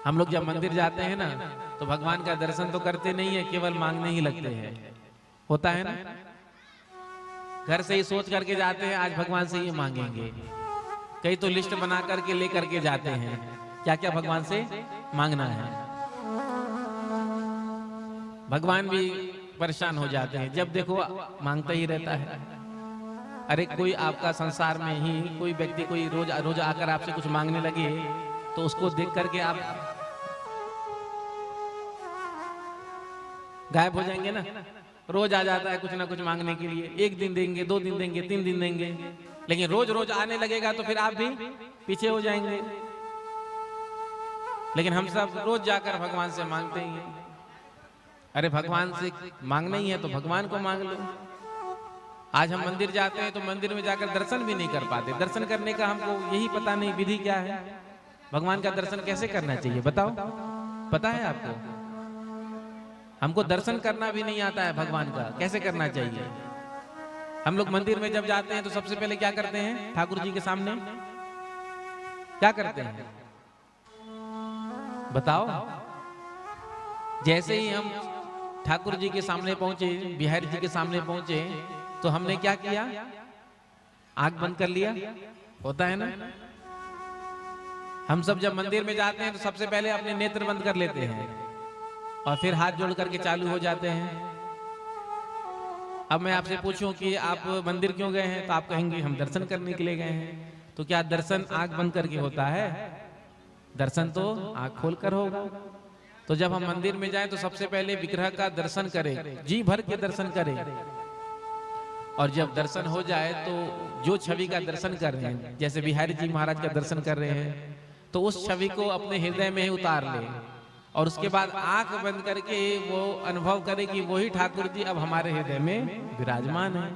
हम लोग जब मंदिर जाते हैं ना तो भगवान का दर्शन तो करते नहीं है, केवल मांगने ही लगते हैं। होता है ना, घर से ही सोच करके जाते हैं आज भगवान से ये मांगेंगे। कई तो लिस्ट बना करके ले करके जाते हैं क्या क्या भगवान से मांगना है। भगवान भी परेशान हो जाते हैं, जब देखो मांगता ही रहता है। अरे कोई आपका संसार में ही कोई व्यक्ति कोई रोज रोज आकर आपसे कुछ मांगने लगे तो उसको देख करके आप गायब हो जाएंगे ना। रोज आ जाता है कुछ ना कुछ मांगने के लिए, एक दिन देंगे, 2 दिन देंगे, 3 दिन देंगे, लेकिन रोज रोज आने लगेगा तो फिर आप भी पीछे हो जाएंगे। लेकिन हम सब रोज जाकर भगवान से मांगते ही हैं। अरे भगवान से मांगना ही है तो भगवान को मांग लो। आज हम मंदिर जाते हैं तो मंदिर में जाकर दर्शन भी नहीं कर पाते। दर्शन करने का हमको यही पता नहीं विधि क्या है। भगवान का दर्शन कैसे करना चाहिए बताओ, पता है आपको? हमको दर्शन करना भी नहीं आता है भगवान का, कैसे करना चाहिए। हम लोग मंदिर में जब जाते हैं तो सबसे पहले क्या करते हैं, ठाकुर जी के सामने क्या करते हैं बताओ। जैसे ही हम ठाकुर जी के सामने पहुंचे, बिहारी जी के सामने पहुंचे तो हमने क्या किया, आंख बंद कर लिया। होता है ना, हम सब जब मंदिर में जाते हैं तो सबसे पहले अपने नेत्र बंद कर लेते हैं और फिर हाथ जोड़ करके चालू हो जाते हैं। अब मैं आपसे पूछूं कि आप मंदिर क्यों गए हैं तो आप कहेंगे हम दर्शन करने के लिए गए हैं। तो क्या दर्शन आंख बंद करके होता है? दर्शन तो आंख खोल कर होगा। तो जब हम मंदिर में जाएं तो सबसे पहले विग्रह का दर्शन करें, जी भर के दर्शन करें। और जब दर्शन हो जाए तो जो छवि का दर्शन कर रहे हैं, जैसे बिहारी जी महाराज का दर्शन कर रहे हैं, तो उस छवि को अपने हृदय में ही उतार ले और उसके बाद आंख बंद करके वो अनुभव करे कि वही ठाकुर जी अब हमारे हृदय में विराजमान है।